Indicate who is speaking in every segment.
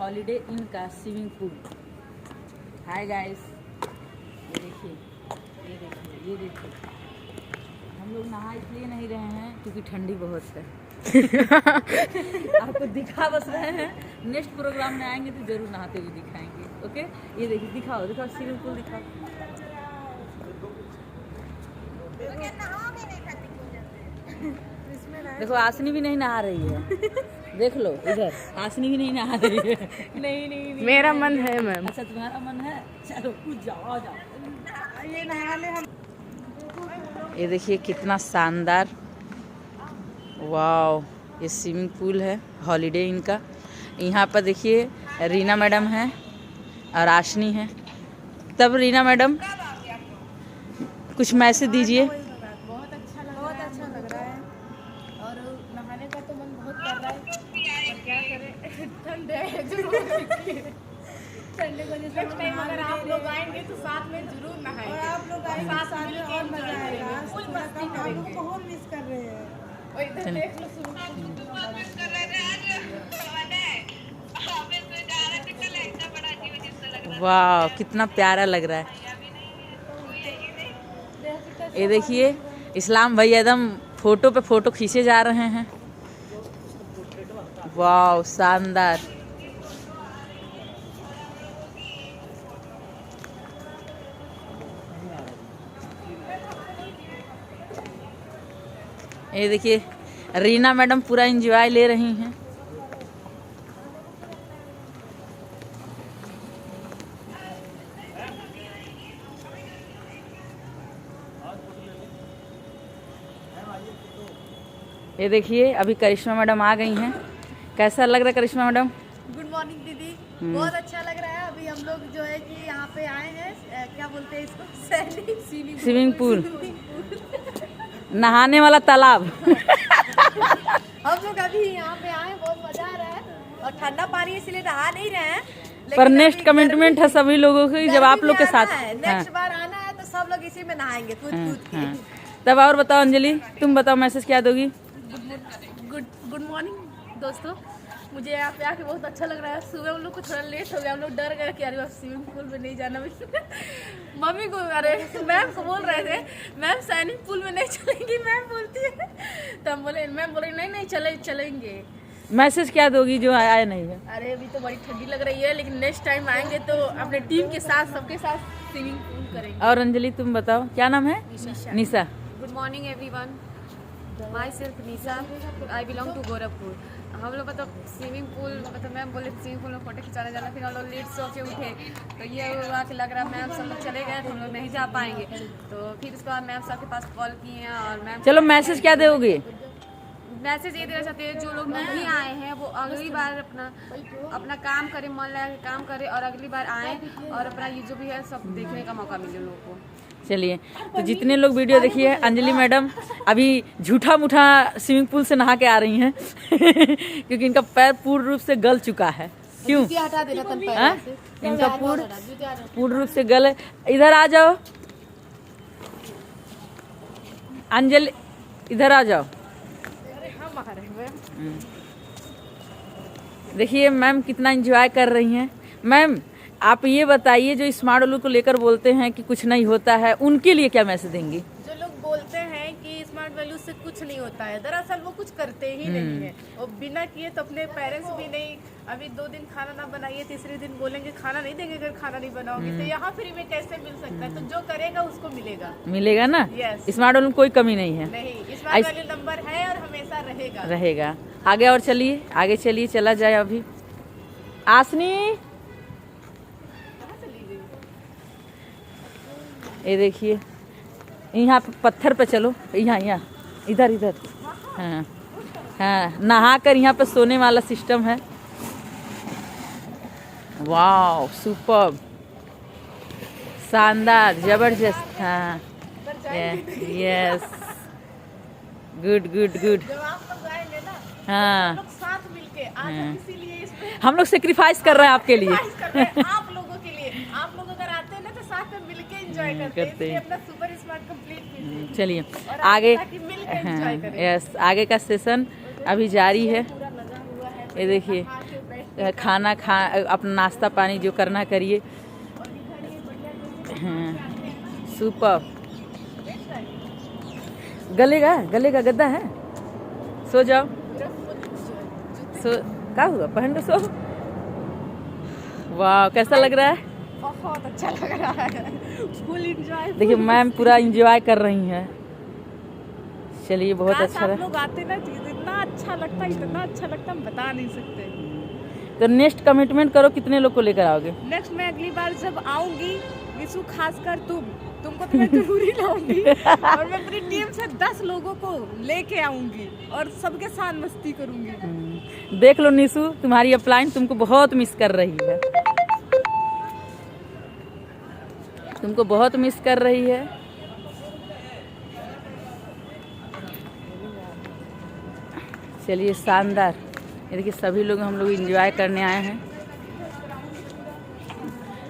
Speaker 1: Holiday इन का swimming pool. Hi guys, ये देखिए हम लोग नहा इसलिए नहीं रहे हैं क्योंकि ठंडी बहुत है। आपको दिखा बस रहे हैं, नेक्स्ट प्रोग्राम में आएंगे तो जरूर नहाते हुए दिखाएंगे। ओके, ये देखिए, दिखाओ स्विमिंग पूल दिखाओ। देखो आसनी भी नहीं नहा रही है, देख लो इधर, आसनी भी नहीं नहा रही है। नहीं
Speaker 2: मेरा मन है मैम।
Speaker 1: अच्छा तुम्हारा मन है, चलो कूद जाओ, आ जाओ, ये नहा ले हम। ये देखिए कितना शानदार, वाओ, ये स्विमिंग पूल है हॉलीडे इन का। यहाँ पर देखिए रीना मैडम है और आशनी है। तब रीना मैडम कुछ मैसेज दीजिए।
Speaker 2: बहुत अच्छा लग रहा है और नहाने का तो मन बहुत कर रहा है, और क्या करें, ठंड है ठंडे को नेक्स्ट टाइम अगर आप लोग आएंगे तो साथ में जरूर नहाएंगे। और आप लोग आएंगे साथ में और मजा आएगा। फुल मस्ती करेंगे, आप लोग बहुत मिस कर रहे हैं। और इधर देख लो,
Speaker 1: वाह कितना प्यारा लग रहा है। ये देखिए इस्लाम भैया एकदम फोटो पे फोटो खींचे जा रहे हैं। वाह शानदार। ये देखिए रीना मैडम पूरा एंजॉय ले रही हैं। ये देखिए अभी करिश्मा मैडम आ गई हैं। कैसा लग रहा है करिश्मा मैडम?
Speaker 2: गुड मॉर्निंग दीदी, बहुत अच्छा लग रहा है। अभी हम लोग जो है कि यहाँ पे आए हैं, क्या बोलते हैं इसको,
Speaker 1: स्विमिंग पूल, नहाने वाला तालाब।
Speaker 2: हम लोग अभी यहाँ पे आए, बहुत मजा आ रहा है और ठंडा पानी इसलिए नहा नहीं रहे हैं,
Speaker 1: पर नेक्स्ट कमिटमेंट है सभी लोगों की, जब आप लोग के साथ
Speaker 2: नेक्स्ट बार आना है तो सब लोग इसी में नहाएंगे कूद के।
Speaker 1: तब और बताओ अंजलि, तुम बताओ मैसेज क्या दोगी?
Speaker 2: गुड मॉर्निंग दोस्तों, मुझे यहाँ पे आके बहुत अच्छा लग रहा है। सुबह हम लोग को थोड़ा लेट हो गया, हम लोग डर गए कि अरे स्विमिंग पूल में नहीं जाना। मम्मी को, अरे मैम को बोल रहे थे मैम स्विमिंग पूल में नहीं चलेंगी, मैम बोलती है। तो हम बोले, मैम बोले नहीं चलेंगे।
Speaker 1: मैसेज क्या दोगी जो आया नहीं है?
Speaker 2: अरे अभी तो बड़ी ठंडी लग रही है, लेकिन नेक्स्ट टाइम आएंगे तो अपने टीम के साथ सबके साथ स्विमिंग पूल करेंगे।
Speaker 1: और अंजलि तुम बताओ, क्या नाम है? Nisha.
Speaker 3: Good morning everyone, myself Nisha, I belong to Gorakhpur. हम लोग मतलब स्विमिंग पूल, मतलब मैम बोले स्विमिंग पूल में फोटो खिंचाने जाना, फिर हम लोग लेट सो के उठे तो ये हुआ कि लग रहा मैम सब लोग चले गए तो हम लोग नहीं जा पाएंगे। तो फिर उसके बाद मैम साहब के पास कॉल किए हैं और मैम,
Speaker 1: चलो मैसेज क्या दोगे?
Speaker 3: मैसेज ये देना चाहते हैं जो लोग नहीं आए हैं वो अगली बार अपना काम करें, मन लगा के काम करें और अगली बार आएँ और अपना ये जो भी है सब देखने का मौका मिले लोगों को।
Speaker 1: चलिए, तो जितने लोग वीडियो देखिए, अंजलि मैडम अभी झूठा मूठा स्विमिंग पूल से नहा के आ रही हैं क्योंकि इनका पैर पूर्ण रूप से गल चुका है। क्यों?
Speaker 2: हटा देना
Speaker 1: इनका पूर्ण रूप से गल है। इधर आ जाओ अंजलि, इधर आ जाओ। देखिए मैम कितना एंजॉय कर रही हैं। मैम आप ये बताइए, जो स्मार्ट वालों को लेकर बोलते हैं कि कुछ नहीं होता है, उनके लिए क्या मैसेज देंगी?
Speaker 2: जो लोग बोलते हैं कि स्मार्ट वैल्यू से कुछ नहीं होता है, दरअसल वो कुछ करते ही नहीं है और बिना किए तो अपने पेरेंट्स भी नहीं। अभी 2 दिन खाना ना बनाइए, तीसरे दिन बोलेंगे खाना नहीं देंगे अगर खाना नहीं बनाओगे, तो यहाँ फ्री में कैसे मिल सकता है? तो जो करेगा उसको मिलेगा ना।
Speaker 1: Yes. स्मार्ट वालों में कोई कमी नहीं है।
Speaker 2: नहीं, स्मार्ट वैल्यू नंबर है और हमेशा रहेगा।
Speaker 1: आगे और चलिए, आगे चलिए, चला जाए। अभी आसनी, ये देखिए यहाँ पत्थर पे चलो, यहाँ इधर। हाँ, नहा कर यहाँ पे सोने वाला सिस्टम है। वाह सुपर्ब, शानदार, जबरदस्त। हाँ यस, गुड।
Speaker 2: जब आप लोग आएंगे ना,
Speaker 1: हाँ,
Speaker 2: हम लोग साथ मिलके आज हम इसीलिए इसमें
Speaker 1: हम लोग सेक्रीफाइस कर रहे हैं आपके लिए।
Speaker 2: आप लोगों के लिए। आप लोग अगर आते हैं ना तो साथ में मिलके एंजॉय करते हैं, इसलिए अपना सुपर स्मार्ट कंप्लीट कीजिए।
Speaker 1: चलिए
Speaker 2: और
Speaker 1: आगे,
Speaker 2: ताकि मिलके एंजॉय करें।
Speaker 1: यस, आगे का सेशन अभी जारी है। ये देखिए खाना खा अपना नाश्ता पानी जो करना करिए। हाँ, सुपर। गले का गद्दा है, सो जाओ। सो क्या हुआ, पहन लो, सो। वाह, कैसा लग रहा है?
Speaker 2: बहुत अच्छा लग रहा है, फुल एंजॉय।
Speaker 1: देखिए मैम पूरा एंजॉय कर रही हैं। चलिए बहुत अच्छा
Speaker 2: आप लोग आते ना, इतना अच्छा लगता हम बता नहीं सकते।
Speaker 1: तो नेक्स्ट कमिटमेंट करो, कितने लोग को लेकर आओगे?
Speaker 2: नेक्स्ट मैं अगली बार जब आऊंगी, विशु खासकर तुमको तो मैं जरूरी लाऊंगी और मैं अपनी टीम से 10 लोगों को लेके आऊंगी और सबके साथ मस्ती करूंगी।
Speaker 1: देख लो निशु, तुम्हारी अपलाइन तुमको बहुत मिस कर रही है, तुमको बहुत मिस कर रही है। चलिए शानदार। ये देखिए सभी लोग हम लोग एंजॉय करने आए हैं।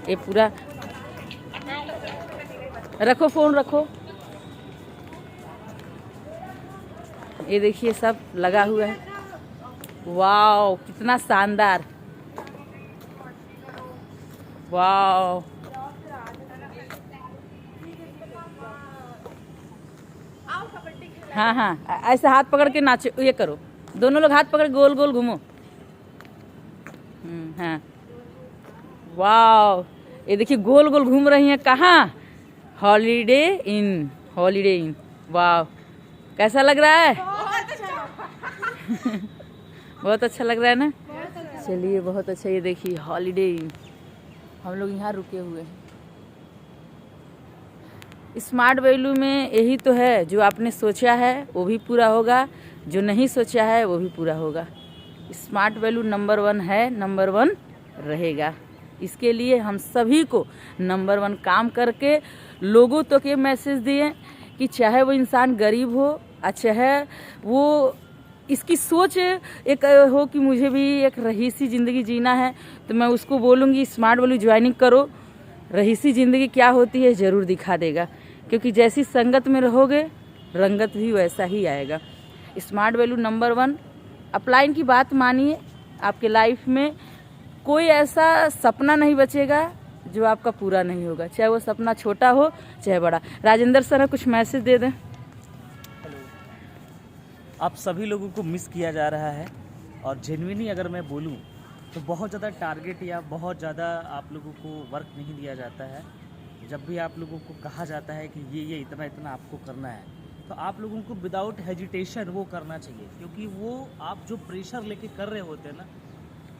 Speaker 1: ये पूरा रखो, फोन रखो। ये देखिए सब लगा हुआ है। वाओ कितना शानदार, वाओ। हाँ हाँ, ऐसे हाथ पकड़ के नाचो, ये करो, दोनों लोग हाथ पकड़ गोल गोल घूमो। हाँ, वाओ। ये देखिए गोल गोल घूम रही हैं। कहाँ? हॉलीडे इन। वाओ, कैसा लग रहा है? बहुत अच्छा लग रहा है ना? चलिए बहुत अच्छा। ये देखिए हॉलीडे इन, हम लोग यहाँ रुके हुए हैं। स्मार्ट वैल्यू में यही तो है, जो आपने सोचा है वो भी पूरा होगा, जो नहीं सोचा है वो भी पूरा होगा। स्मार्ट वैल्यू नंबर 1 है, नंबर 1 रहेगा। इसके लिए हम सभी को नंबर 1 काम करके लोगों तक ये मैसेज दिए कि चाहे वो इंसान गरीब हो, चाहे वो इसकी सोच एक हो कि मुझे भी एक रईसी ज़िंदगी जीना है, तो मैं उसको बोलूँगी स्मार्ट वैल्यू ज्वाइनिंग करो। रईसी ज़िंदगी क्या होती है ज़रूर दिखा देगा, क्योंकि जैसी संगत में रहोगे रंगत भी वैसा ही आएगा। Smart value number 1। अपलाइन की बात मानिए, आपके लाइफ में कोई ऐसा सपना नहीं बचेगा जो आपका पूरा नहीं होगा, चाहे वो सपना छोटा हो चाहे बड़ा। राजेंद्र सर कुछ मैसेज दे दें।
Speaker 4: हेलो, आप सभी लोगों को मिस किया जा रहा है और जेन्युइनली अगर मैं बोलूं तो बहुत ज़्यादा टारगेट या बहुत ज़्यादा आप लोगों को वर्क नहीं दिया जाता है। जब भी आप लोगों को कहा जाता है कि ये इतना इतना आपको करना है, तो आप लोगों को विदाउट हेजिटेशन वो करना चाहिए, क्योंकि वो आप जो प्रेशर लेके कर रहे होते हैं ना,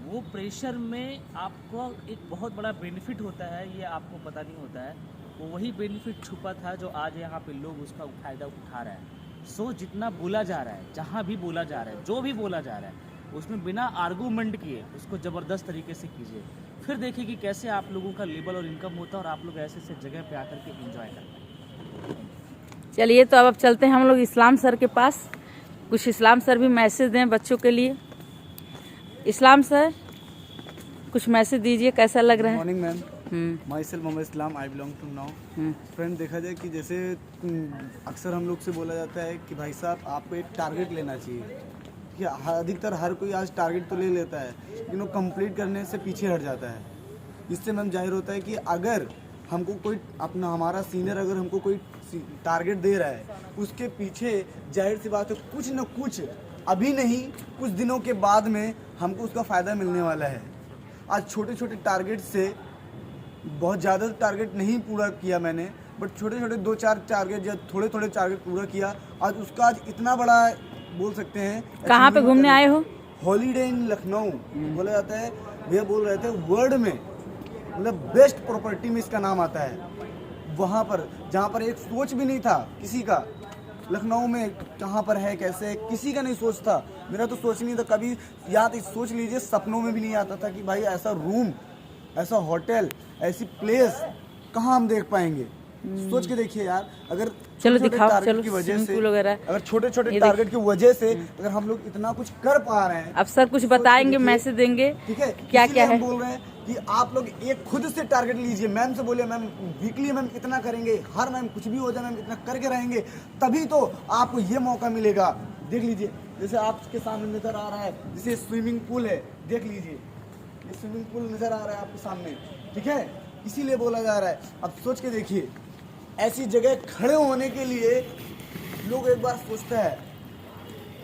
Speaker 4: वो प्रेशर में आपको एक बहुत बड़ा बेनिफिट होता है, ये आपको पता नहीं होता है। वो वही बेनिफिट छुपा था जो आज यहाँ पे लोग उसका फ़ायदा उठा रहे हैं। सो जितना बोला जा रहा है, जहाँ भी बोला जा रहा है, जो भी बोला जा रहा है, उसमें बिना आर्गूमेंट किए उसको ज़बरदस्त तरीके से कीजिए। फिर देखिए कि कैसे आप लोगों का लेवल और इनकम होता है और आप लोग ऐसे ऐसे जगह पे आकर के एंजॉय करते हैं।
Speaker 1: चलिए तो अब चलते हैं हम लोग इस्लाम सर के पास। कुछ इस्लाम सर भी मैसेज दें बच्चों के लिए। इस्लाम सर कुछ मैसेज दीजिए, कैसा लग रहा है?
Speaker 5: Morning ma'am, myself Mohammad Islam, I belong to now. Friend, देखा जाए कि जैसे अक्सर हम लोग से बोला जाता है कि भाई साहब आपको एक टारगेट लेना चाहिए, कि अधिकतर हर कोई आज टारगेट तो ले लेता है लेकिन वो कंप्लीट करने से पीछे हट जाता है। इससे मैम जाहिर होता है कि अगर हमको कोई अपना हमारा सीनियर अगर हमको कोई टारगेट दे रहा है, उसके पीछे जाहिर सी बात है कुछ न कुछ अभी नहीं कुछ दिनों के बाद में हमको उसका फ़ायदा मिलने वाला है। आज छोटे छोटे टारगेट से बहुत ज़्यादा टारगेट नहीं पूरा किया मैंने, बट छोटे छोटे 2-4 टारगेट या थोड़े थोड़े टारगेट पूरा किया, आज उसका आज इतना बड़ा बोल सकते हैं।
Speaker 1: कहाँ पे घूमने आए हो?
Speaker 5: हॉलीडे इन लखनऊ बोला जाता है। भैया बोल रहे थे वर्ल्ड में मतलब बेस्ट प्रॉपर्टी में इसका नाम आता है। वहाँ पर जहाँ पर एक सोच भी नहीं था किसी का, लखनऊ में कहाँ पर है कैसे है किसी का नहीं सोच था। मेरा तो सोच नहीं था कभी, याद सोच लीजिए सपनों में भी नहीं आता था कि भाई ऐसा रूम, ऐसा होटल, ऐसी प्लेस कहाँ हम देख पाएंगे। सोच के देखिए यार, अगर
Speaker 1: चलो
Speaker 5: छोटे
Speaker 1: दिखाओ,
Speaker 5: टारगेट
Speaker 1: चलो
Speaker 5: की वजह से,
Speaker 1: वगैरह,
Speaker 5: अगर छोटे छोटे टारगेट की वजह से अगर हम लोग इतना कुछ कर पा रहे हैं,
Speaker 1: अब सर कुछ बताएंगे, मैसेज देंगे,
Speaker 5: ठीक है,
Speaker 1: क्या क्या है।
Speaker 5: हम बोल रहे हैं कि आप लोग एक खुद से टारगेट लीजिए। मैम से बोलिए मैम वीकली मैम इतना करेंगे, हर मैम कुछ भी हो जाए मैम इतना करके रहेंगे, तभी तो आपको ये मौका मिलेगा। देख लीजिए जैसे आपके सामने नजर आ रहा है, जैसे स्विमिंग पूल है, देख लीजिए स्विमिंग पूल नजर आ रहा है आपके सामने, ठीक है, इसीलिए बोला जा रहा है। अब सोच के देखिए, ऐसी जगह खड़े होने के लिए लोग एक बार सोचता है,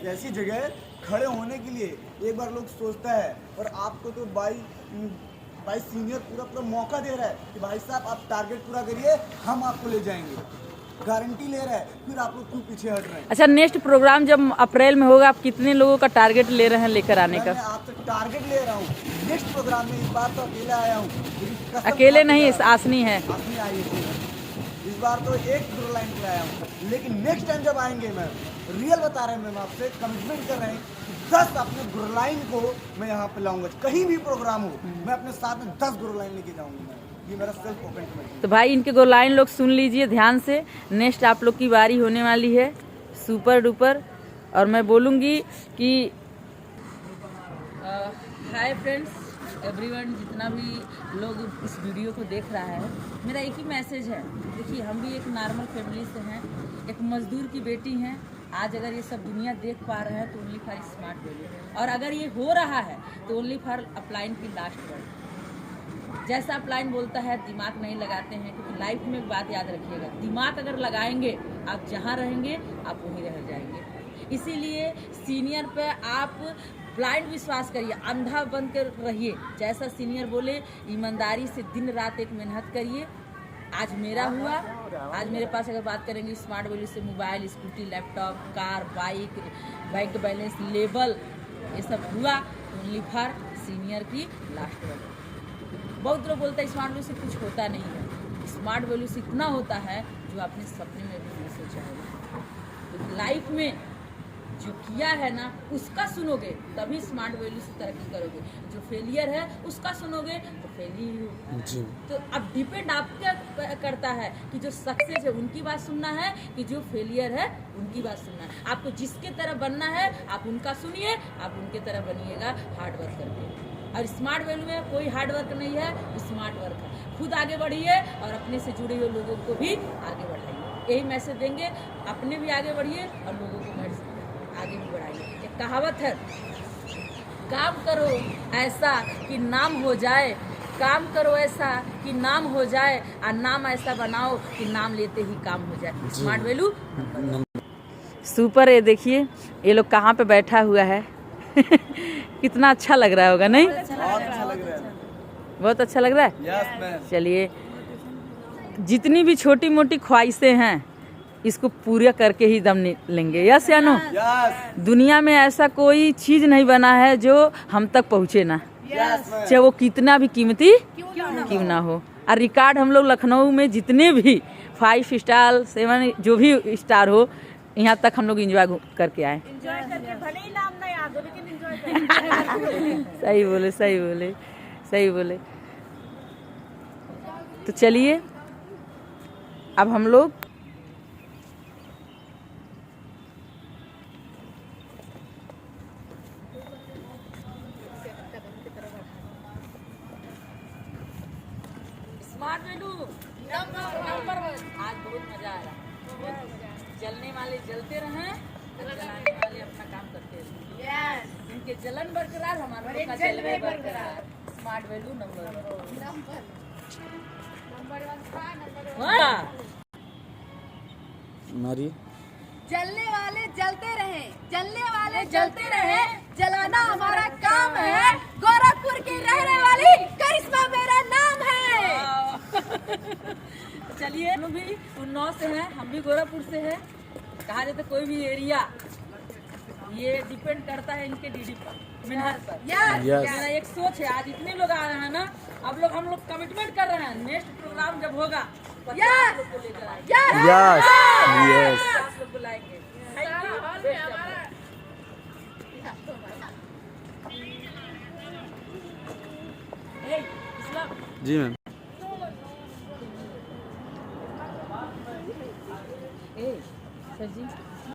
Speaker 5: ऐसी जगह खड़े होने के लिए एक बार लोग सोचता है, और आपको तो भाई सीनियर पूरा मौका दे रहा है कि भाई साहब आप टारगेट पूरा करिए, हम आपको ले जाएंगे, गारंटी ले रहा है, फिर आप लोग क्यों पीछे हट रहे हैं?
Speaker 1: अच्छा, नेक्स्ट प्रोग्राम जब अप्रैल में होगा, आप कितने लोगों का टारगेट ले रहे हैं लेकर आने का?
Speaker 5: मैं आपसे टारगेट ले रहा हूँ नेक्स्ट प्रोग्राम में। इस बार तो अकेले आया हूँ,
Speaker 1: अकेले नहीं, आसनी है।
Speaker 5: आसनी आई है, इस बार तो एक दो लाइन पे आया हूँ, लेकिन नेक्स्ट टाइम जब आएंगे मैम, रियल बता रहे हैं मैम, आपसे कमिटमेंट कर रहे हैं कि 10 अपने गुरलाइन को मैं यहाँ पे लाऊंगा। कहीं भी प्रोग्राम हो, मैं अपने साथ में 10 गुरलाइन लेके जाऊंगा मैं, ये मेरा सेल्फ ओपन कमिटमेंट।
Speaker 1: तो भाई इनके गुरलाइन लोग सुन लीजिए ध्यान से, नेक्स्ट आप लोग की बारी होने वाली है, सुपर डुपर। और मैं बोलूँगी कि हाय फ्रेंड्स एवरीवन, जितना भी लोग इस वीडियो को देख रहा है, मेरा एक ही मैसेज है। देखिए, हम भी एक नॉर्मल फैमिली से हैं, एक मजदूर की बेटी हैं। आज अगर ये सब दुनिया देख पा रहे हैं तो ओनली फॉर स्मार्ट वैल्यू, और अगर ये हो रहा है तो ओनली फॉर अपलाइन की लास्ट वर्ड। जैसा अपलाइन बोलता है, दिमाग नहीं लगाते हैं, क्योंकि लाइफ में एक बात याद रखिएगा, दिमाग अगर लगाएंगे आप जहाँ रहेंगे आप वहीं रह जाएंगे। इसीलिए सीनियर पे आप ब्लाइंड विश्वास करिए, अंधा बन कर रहिए। जैसा सीनियर बोले ईमानदारी से दिन रात एक मेहनत करिए। आज मेरा हुआ, आज मेरे पास अगर बात करेंगे स्मार्ट वैल्यू से, mobile, scooty, laptop, car, bike, bank balance, label, ये सब हुआ ओनली फॉर सीनियर की लास्ट वर्ड। बहुत लोग बोलते हैं स्मार्ट वैल्यू से कुछ होता नहीं है। स्मार्ट वैल्यू से इतना होता है जो आपने सपने में भी नहीं सोचा होगा। तो लाइफ में जो किया है ना, उसका सुनोगे तभी स्मार्ट वैल्यू से तरक्की करोगे। जो फेलियर है उसका सुनोगे तो फेलियर होगा। तो अब डिपेंड आप क्या करता है कि जो सक्सेस है उनकी बात सुनना है कि जो फेलियर है उनकी बात सुनना है। आपको जिसके तरह बनना है आप उनका सुनिए, आप उनके तरह बनिएगा हार्ड वर्क करके। और स्मार्ट वैल्यू में कोई हार्ड वर्क नहीं है, स्मार्ट वर्क है। खुद आगे बढ़िए और अपने से जुड़े हुए लोगों को भी आगे बढ़ाइए। यही मैसेज देंगे, अपने भी आगे बढ़िए और लोगों को आगे भी बढ़ाइए। एक कहावत है, काम करो ऐसा कि नाम हो जाए, काम करो ऐसा कि नाम हो जाए, और नाम ऐसा बनाओ कि नाम लेते ही काम हो जाए। स्मार्ट वैल्यू सुपर है। देखिए ये लोग कहाँ पे बैठा हुआ है कितना अच्छा लग रहा होगा, नहीं?
Speaker 5: बहुत अच्छा लग रहा है,
Speaker 1: बहुत अच्छा लग रहा है।
Speaker 5: Yes ma'am.
Speaker 1: चलिए, जितनी भी छोटी मोटी ख्वाहिशें हैं इसको पूरा करके ही दम लेंगे। यस या नो?
Speaker 5: यस।
Speaker 1: दुनिया में ऐसा कोई चीज नहीं बना है जो हम तक पहुँचे ना, चाहे वो कितना भी कीमती क्यों ना हो। और रिकॉर्ड हम लोग लखनऊ में जितने भी 5 स्टार 7 जो भी स्टार हो, यहाँ तक हम लोग एंजॉय करके आए।
Speaker 2: भले ही नाम ना याद हो लेकिन एंजॉय
Speaker 1: सही बोले, सही बोले, सही बोले। तो चलिए अब हम लोग स्मार्ट वैल्यू नंबर 1। आज बहुत मजा आ रहा है। जलने वाले जलते रहें, जलाने वाले अपना काम करते रहें। इनके जलन बरकरार, हमारा लोग का जलवे बरकरार। Smart value number 1।
Speaker 5: मारिए।
Speaker 2: जलने वाले जलते रहे, जलने वाले जलते रहे, जलाना हमारा काम है। गोरखपुर की रहने वाली करिश्मा मेरा नाम है।
Speaker 1: चलिए, हम लोग भी उन्नाव से हैं, हम भी गोरखपुर से हैं। कहा जाता कोई भी एरिया ये डिपेंड करता है इनके डीडी पर, मिनहर पर। मेरा एक सोच है, आज इतने लोग आ रहे हैं ना, अब लोग हम लोग कमिटमेंट कर रहे हैं, नेक्स्ट प्रोग्राम जब होगा 50 लोग को लेकर आएंगे।
Speaker 5: यस।
Speaker 1: 50 लोग बुलाएंगे।
Speaker 5: जी मैम।